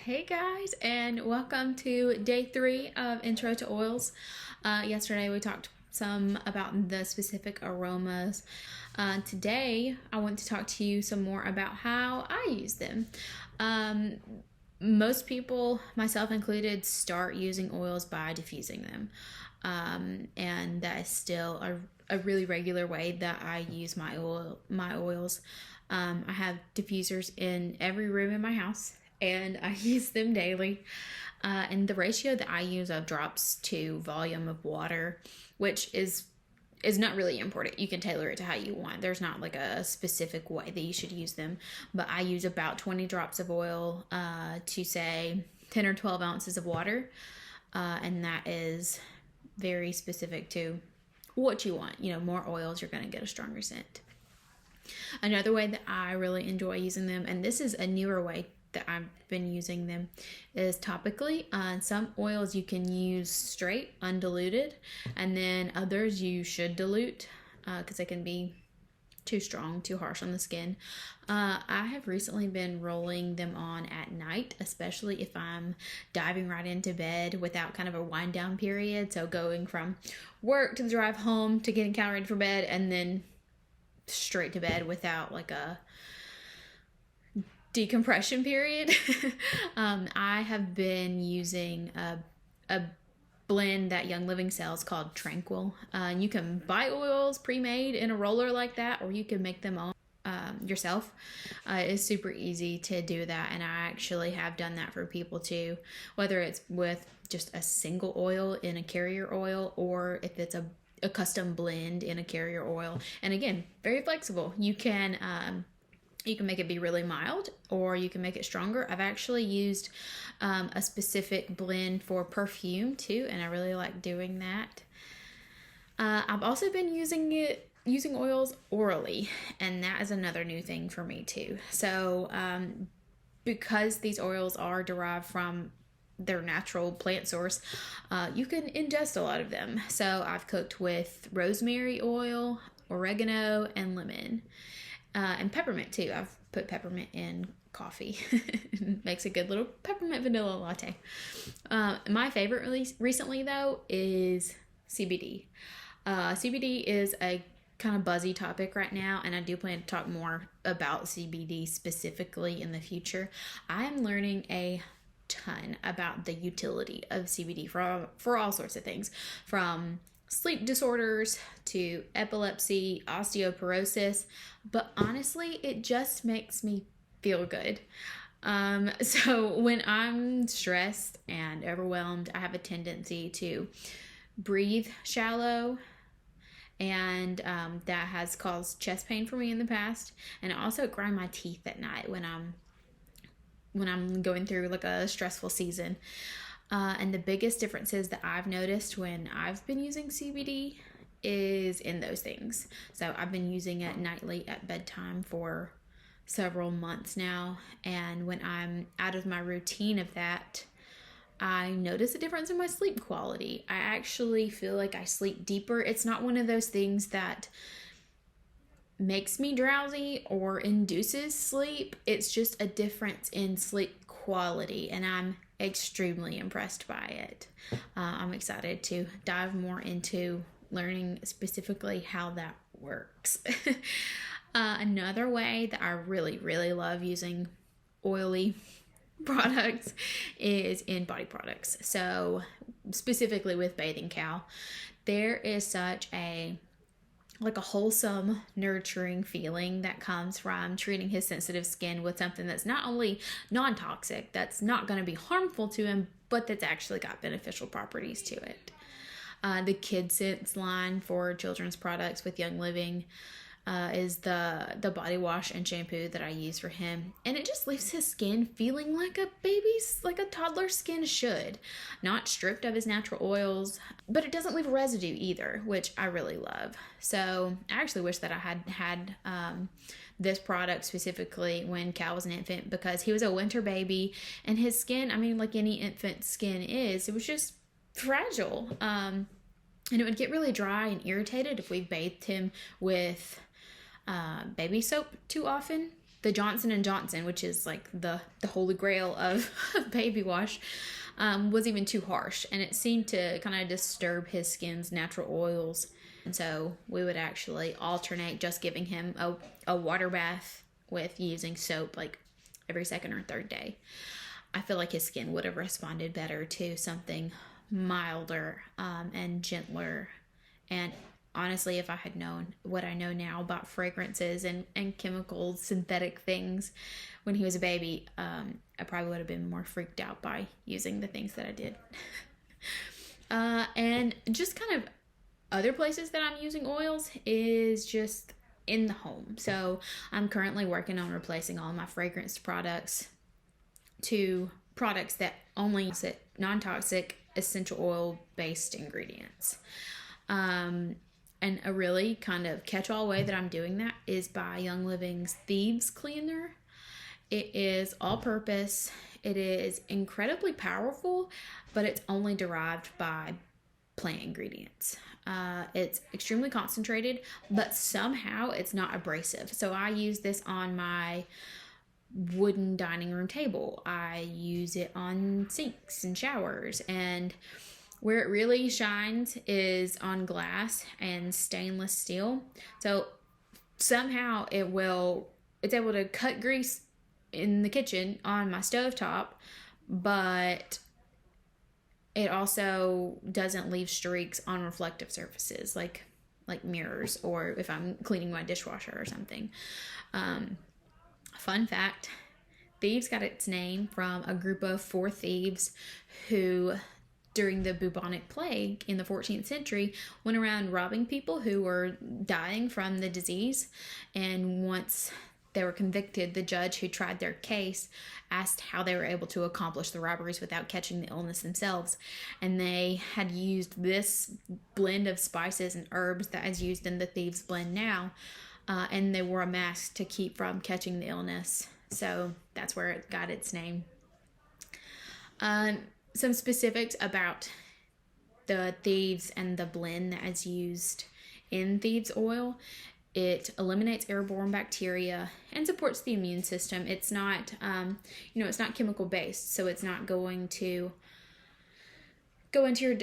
Hey guys, and welcome to day 3 of Intro to Oils. Yesterday we talked some about the specific aromas. Today I want to talk to you some more about how I use them. Most people, myself included, start using oils by diffusing them. And that is still a really regular way that I use my oils. I have diffusers in every room in my house, and I use them daily. And the ratio that I use of drops to volume of water, which is not really important. You can tailor it to how you want. There's not like a specific way that you should use them, but I use about 20 drops of oil to say 10 or 12 ounces of water, and that is very specific to what you want. More oils, you're going to get a stronger scent. Another way that I really enjoy using them, and this is a newer way that I've been using them, is topically. Some oils you can use straight, undiluted, and then others you should dilute because they can be too strong, too harsh on the skin. I have recently been rolling them on at night, especially if I'm diving right into bed without kind of a wind down period. So going from work to the drive home to getting Cal ready for bed and then straight to bed without like a decompression period. I have been using a blend that Young Living sells called Tranquil. You can buy oils pre-made in a roller like that, or you can make them all yourself. It's super easy to do that, and I actually have done that for people too, whether it's with just a single oil in a carrier oil, or if it's a custom blend in a carrier oil. And again, very flexible. You can make it be really mild, or you can make it stronger. I've actually used a specific blend for perfume too, and I really like doing that. I've also been using oils orally, and that is another new thing for me too. So because these oils are derived from their natural plant source, you can ingest a lot of them. So I've cooked with rosemary oil, oregano, and lemon. And peppermint too. I've put peppermint in coffee. It makes a good little peppermint vanilla latte. My favorite recently though is CBD. CBD is a kind of buzzy topic right now, and I do plan to talk more about CBD specifically in the future. I am learning a ton about the utility of CBD for all sorts of things, from sleep disorders to epilepsy, osteoporosis, but honestly, it just makes me feel good. So when I'm stressed and overwhelmed, I have a tendency to breathe shallow, and that has caused chest pain for me in the past. And I also grind my teeth at night when I'm going through like a stressful season. And the biggest differences that I've noticed when I've been using CBD is in those things. So I've been using it nightly at bedtime for several months now. And when I'm out of my routine of that, I notice a difference in my sleep quality. I actually feel like I sleep deeper. It's not one of those things that makes me drowsy or induces sleep. It's just a difference in sleep quality, and I'm extremely impressed by it. I'm excited to dive more into learning specifically how that works. Another way that I really, really love using oily products is in body products. So specifically with Bathing Cal, there is such a wholesome, nurturing feeling that comes from treating his sensitive skin with something that's not only non-toxic, that's not going to be harmful to him, but that's actually got beneficial properties to it. The Kid Sense line for children's products with Young Living is the body wash and shampoo that I use for him, and it just leaves his skin feeling like a toddler's skin should, not stripped of his natural oils, but it doesn't leave residue either, which I really love. So I actually wish that I had this product specifically when Cal was an infant, because he was a winter baby, and his skin, I mean, like any infant skin is, it was just fragile, and it would get really dry and irritated if we bathed him with baby soap too often. the Johnson & Johnson, which is like the holy grail of baby wash, was even too harsh, and it seemed to kind of disturb his skin's natural oils. And so we would actually alternate just giving him a water bath with using soap like every second or third day. I feel like his skin would have responded better to something milder and gentler. And honestly, if I had known what I know now about fragrances and chemicals, synthetic things when he was a baby, I probably would have been more freaked out by using the things that I did. And just kind of other places that I'm using oils is just in the home. So I'm currently working on replacing all my fragrance products to products that only use non-toxic essential oil based ingredients. And a really kind of catch-all way that I'm doing that is by Young Living's Thieves Cleaner. It is all-purpose. It is incredibly powerful, but it's only derived by plant ingredients. It's extremely concentrated, but somehow it's not abrasive. So I use this on my wooden dining room table. I use it on sinks and showers, and where it really shines is on glass and stainless steel. So somehow it's able to cut grease in the kitchen on my stovetop, but it also doesn't leave streaks on reflective surfaces like mirrors, or if I'm cleaning my dishwasher or something. Fun fact, Thieves got its name from a group of 4 thieves who, during the bubonic plague in the 14th century, went around robbing people who were dying from the disease. And once they were convicted, the judge who tried their case asked how they were able to accomplish the robberies without catching the illness themselves. And they had used this blend of spices and herbs that is used in the Thieves blend now. And they wore a mask to keep from catching the illness. So that's where it got its name. Some specifics about the Thieves and the blend that is used in Thieves oil. It eliminates airborne bacteria and supports the immune system. It's not, it's not chemical based, so it's not going to go into your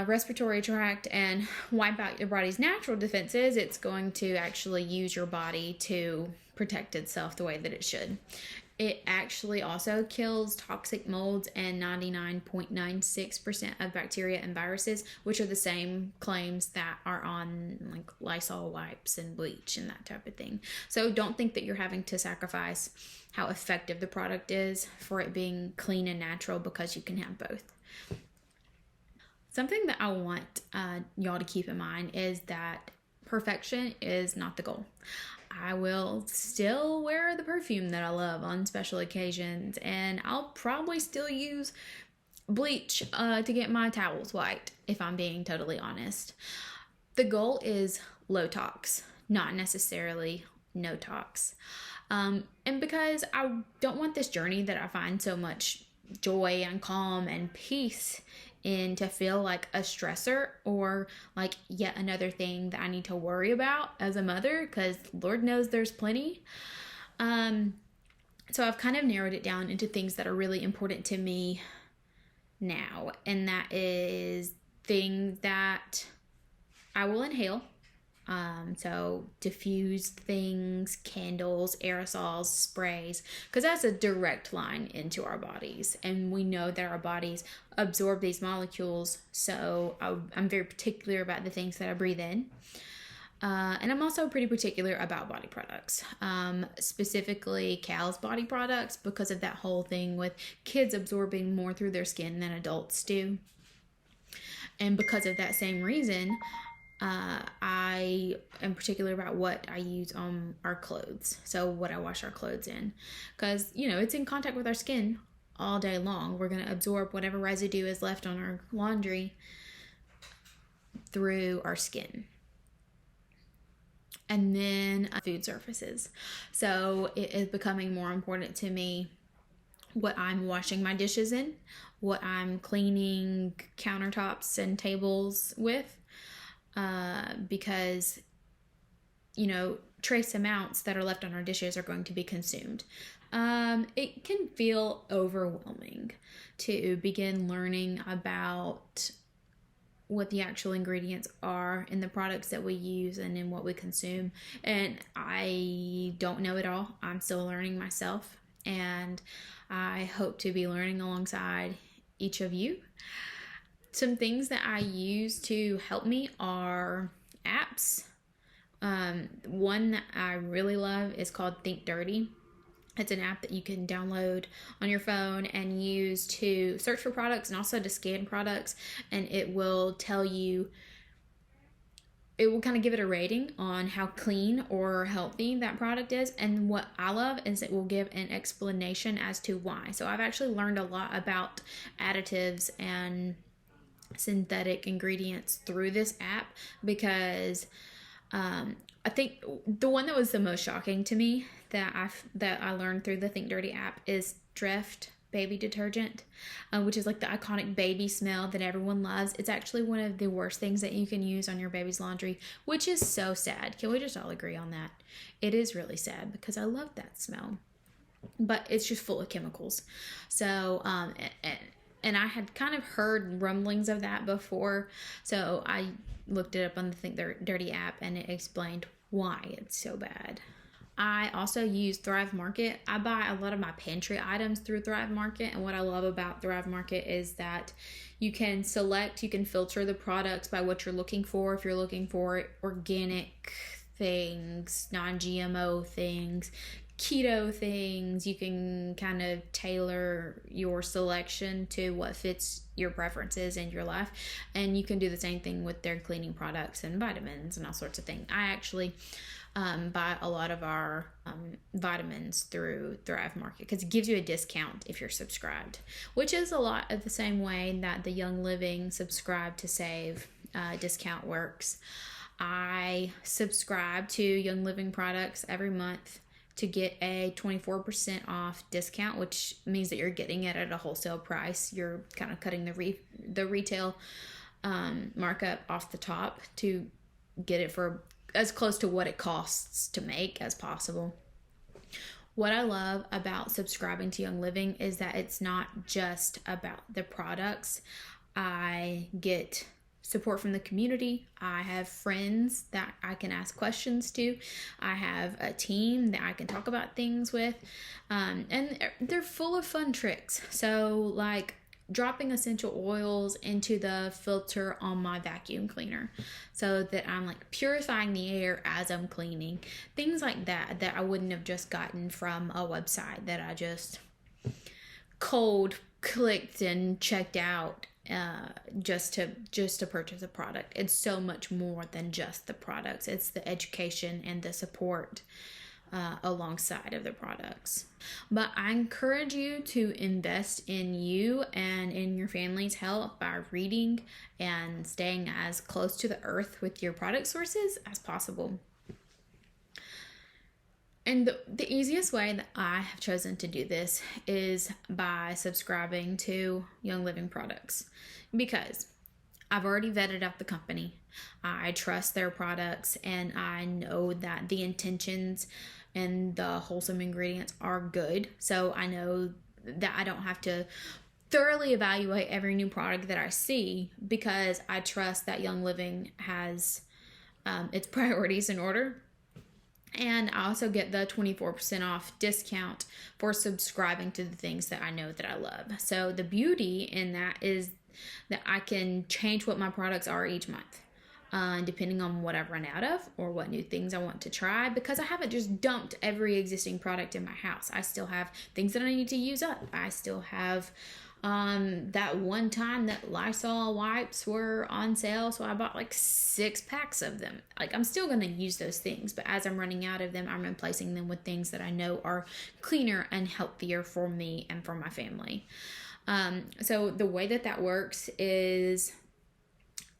respiratory tract and wipe out your body's natural defenses. It's going to actually use your body to protect itself the way that it should. It actually also kills toxic molds and 99.96% of bacteria and viruses, which are the same claims that are on like Lysol wipes and bleach and that type of thing. So don't think that you're having to sacrifice how effective the product is for it being clean and natural, because you can have both. Something that I want y'all to keep in mind is that perfection is not the goal. I will still wear the perfume that I love on special occasions, and I'll probably still use bleach to get my towels white, if I'm being totally honest. The goal is low tox, not necessarily no tox. And because I don't want this journey that I find so much joy and calm and peace in to feel like a stressor or like yet another thing that I need to worry about as a mother, because Lord knows there's plenty. So I've kind of narrowed it down into things that are really important to me now, and that is things that I will inhale. So diffused things, candles, aerosols, sprays, because that's a direct line into our bodies. And we know that our bodies absorb these molecules. So I'm very particular about the things that I breathe in. And I'm also pretty particular about body products, specifically Cal's body products, because of that whole thing with kids absorbing more through their skin than adults do. And because of that same reason, I am particular about what I use on our clothes. So what I wash our clothes in, because, it's in contact with our skin all day long. We're going to absorb whatever residue is left on our laundry through our skin. And then food surfaces. So it is becoming more important to me what I'm washing my dishes in, what I'm cleaning countertops and tables with. Because, trace amounts that are left on our dishes are going to be consumed. It can feel overwhelming to begin learning about what the actual ingredients are in the products that we use and in what we consume. And I don't know it all. I'm still learning myself, and I hope to be learning alongside each of you. Some things that I use to help me are apps. One that I really love is called Think Dirty. It's an app that you can download on your phone and use to search for products and also to scan products. And it will tell you, it will kind of give it a rating on how clean or healthy that product is. And what I love is it will give an explanation as to why. So I've actually learned a lot about additives and synthetic ingredients through this app, because I think the one that was the most shocking to me that I learned through the Think Dirty app is Dreft baby detergent, which is like the iconic baby smell that everyone loves. It's actually one of the worst things that you can use on your baby's laundry, which is so sad. Can we just all agree on that? It is really sad because I love that smell, but it's just full of chemicals. So, and I had kind of heard rumblings of that before, so I looked it up on the Think Dirty app, and it explained why it's so bad. I also use Thrive Market. I buy a lot of my pantry items through Thrive Market, and what I love about Thrive Market is that you can filter the products by what you're looking for. If you're looking for organic things, non-GMO things, keto things, you can kind of tailor your selection to what fits your preferences in your life. And you can do the same thing with their cleaning products and vitamins and all sorts of things. I actually buy a lot of our vitamins through Thrive Market because it gives you a discount if you're subscribed, which is a lot of the same way that the Young Living Subscribe to Save discount works. I subscribe to Young Living products every month to get a 24% off discount, which means that you're getting it at a wholesale price. You're kind of cutting the retail markup off the top to get it for as close to what it costs to make as possible. What I love about subscribing to Young Living is that it's not just about the products. I get support from the community. I have friends that I can ask questions to. I have a team that I can talk about things with. And they're full of fun tricks. So like dropping essential oils into the filter on my vacuum cleaner so that I'm like purifying the air as I'm cleaning. Things like that I wouldn't have just gotten from a website that I just cold clicked and checked out just to purchase a product. It's so much more than just the products. It's the education and the support alongside of the products. But I encourage you to invest in you and in your family's health by reading and staying as close to the earth with your product sources as possible. And the easiest way that I have chosen to do this is by subscribing to Young Living products, because I've already vetted out the company. I trust their products, and I know that the intentions and the wholesome ingredients are good. So I know that I don't have to thoroughly evaluate every new product that I see, because I trust that Young Living has its priorities in order. And I also get the 24% off discount for subscribing to the things that I know that I love. So the beauty in that is that I can change what my products are each month, depending on what I've run out of or what new things I want to try, because I haven't just dumped every existing product in my house. I still have things that I need to use up. I still have that one time that Lysol wipes were on sale, so I bought like 6 packs of them. Like, I'm still going to use those things, but as I'm running out of them, I'm replacing them with things that I know are cleaner and healthier for me and for my family. So the way that works is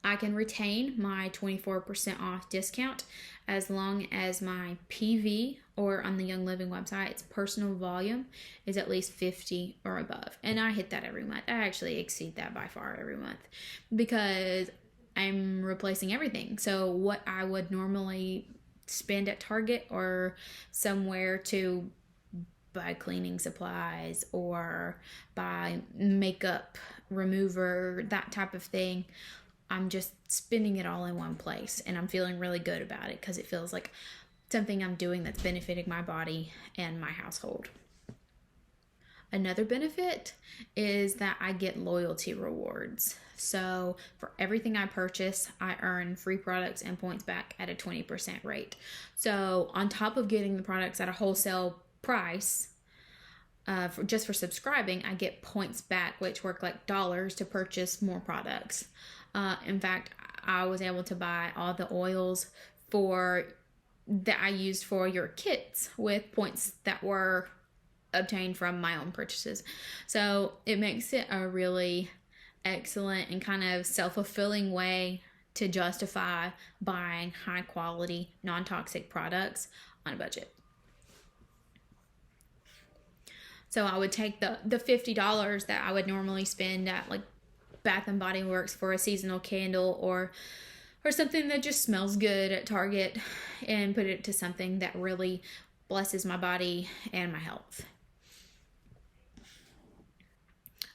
I can retain my 24% off discount as long as my PV, or on the Young Living website, its personal volume is at least 50 or above. And I hit that every month. I actually exceed that by far every month because I'm replacing everything. So what I would normally spend at Target or somewhere to buy cleaning supplies or buy makeup remover, that type of thing. I'm just spending it all in one place, and I'm feeling really good about it because it feels like something I'm doing that's benefiting my body and my household. Another benefit is that I get loyalty rewards. So for everything I purchase, I earn free products and points back at a 20% rate. So on top of getting the products at a wholesale price, just for subscribing, I get points back, which work like dollars to purchase more products. In fact, I was able to buy all the oils that I used for your kits with points that were obtained from my own purchases. So it makes it a really excellent and kind of self-fulfilling way to justify buying high quality, non-toxic products on a budget. So I would take the $50 that I would normally spend at like Bath and Body Works for a seasonal candle or something that just smells good at Target and put it to something that really blesses my body and my health.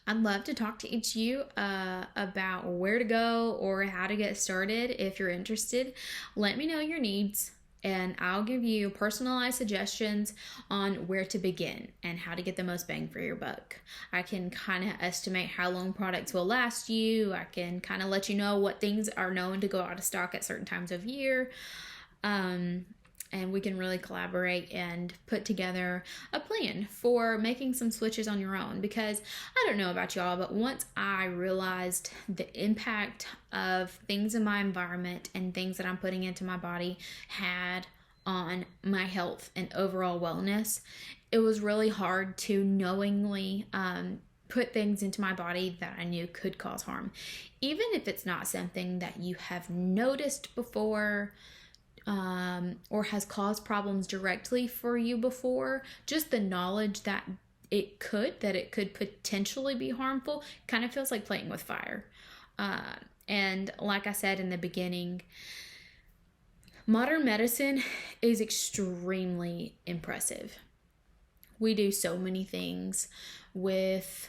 I'd love to talk to each of you about where to go or how to get started. If you're interested, let me know your needs and I'll give you personalized suggestions on where to begin and how to get the most bang for your buck. I can kind of estimate how long products will last you. I can kind of let you know what things are known to go out of stock at certain times of year. And we can really collaborate and put together a plan for making some switches on your own. Because I don't know about y'all, but once I realized the impact of things in my environment and things that I'm putting into my body had on my health and overall wellness, it was really hard to knowingly put things into my body that I knew could cause harm. Even if it's not something that you have noticed before, or has caused problems directly for you before, just the knowledge that it could potentially be harmful kind of feels like playing with fire. And like I said in the beginning, modern medicine is extremely impressive. We do so many things with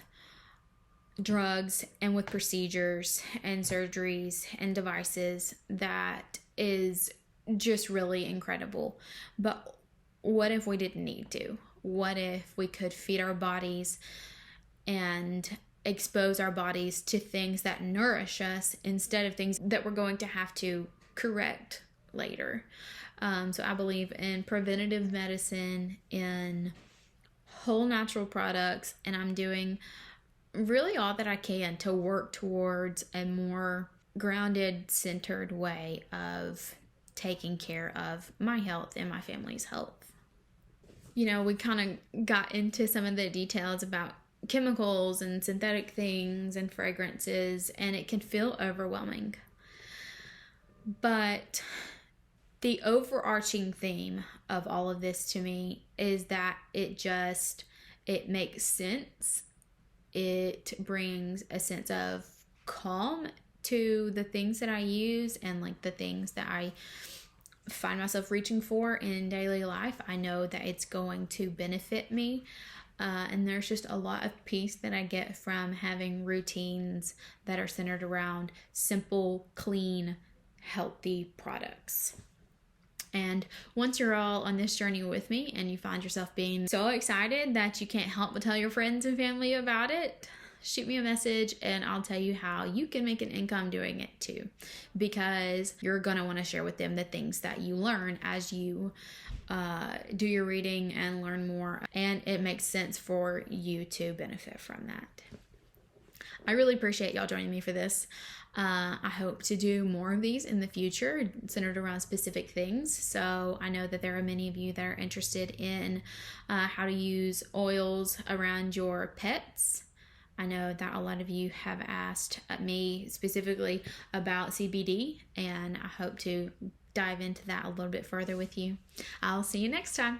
drugs and with procedures and surgeries and devices that is just really incredible. But what if we didn't need to? What if we could feed our bodies and expose our bodies to things that nourish us instead of things that we're going to have to correct later? So I believe in preventative medicine, in whole natural products, and I'm doing really all that I can to work towards a more grounded, centered way of taking care of my health and my family's health. You know, we kind of got into some of the details about chemicals and synthetic things and fragrances, and it can feel overwhelming. But the overarching theme of all of this to me is that it makes sense. It brings a sense of calm to the things that I use and like the things that I find myself reaching for in daily life. I know that it's going to benefit me. And there's just a lot of peace that I get from having routines that are centered around simple, clean, healthy products. And once you're all on this journey with me and you find yourself being so excited that you can't help but tell your friends and family about it, shoot me a message and I'll tell you how you can make an income doing it too, because you're going to want to share with them the things that you learn as you do your reading and learn more, and it makes sense for you to benefit from that. I really appreciate y'all joining me for this. I hope to do more of these in the future centered around specific things. So I know that there are many of you that are interested in how to use oils around your pets. I know that a lot of you have asked me specifically about CBD, and I hope to dive into that a little bit further with you. I'll see you next time.